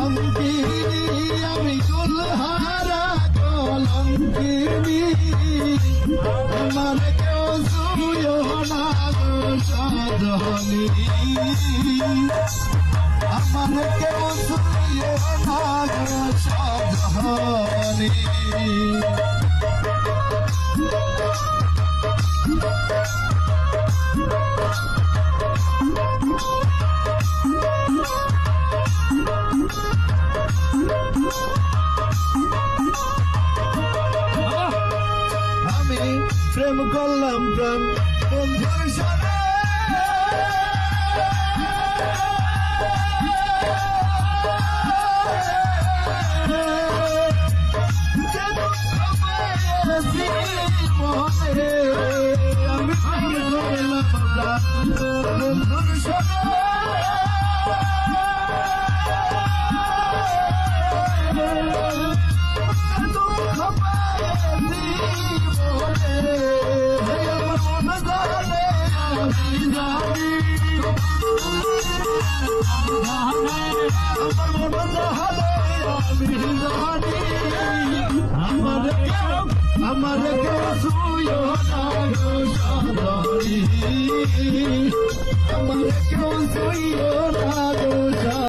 কলঙ্কিনী আমি দুলহারা কলঙ্কিনী আমার কেউ শুয়ো না গো সাধনী আমার কেউ শুয়ো না গো সাধনী আমি প্রেম করলাম প্রাণ বন্ধুর সাথে আমি প্রেম করলাম প্রাণ বন্ধুর সাথে আমার কেউ শুয়ো না গো সাধনী আমার কেউ শুয়ো না গো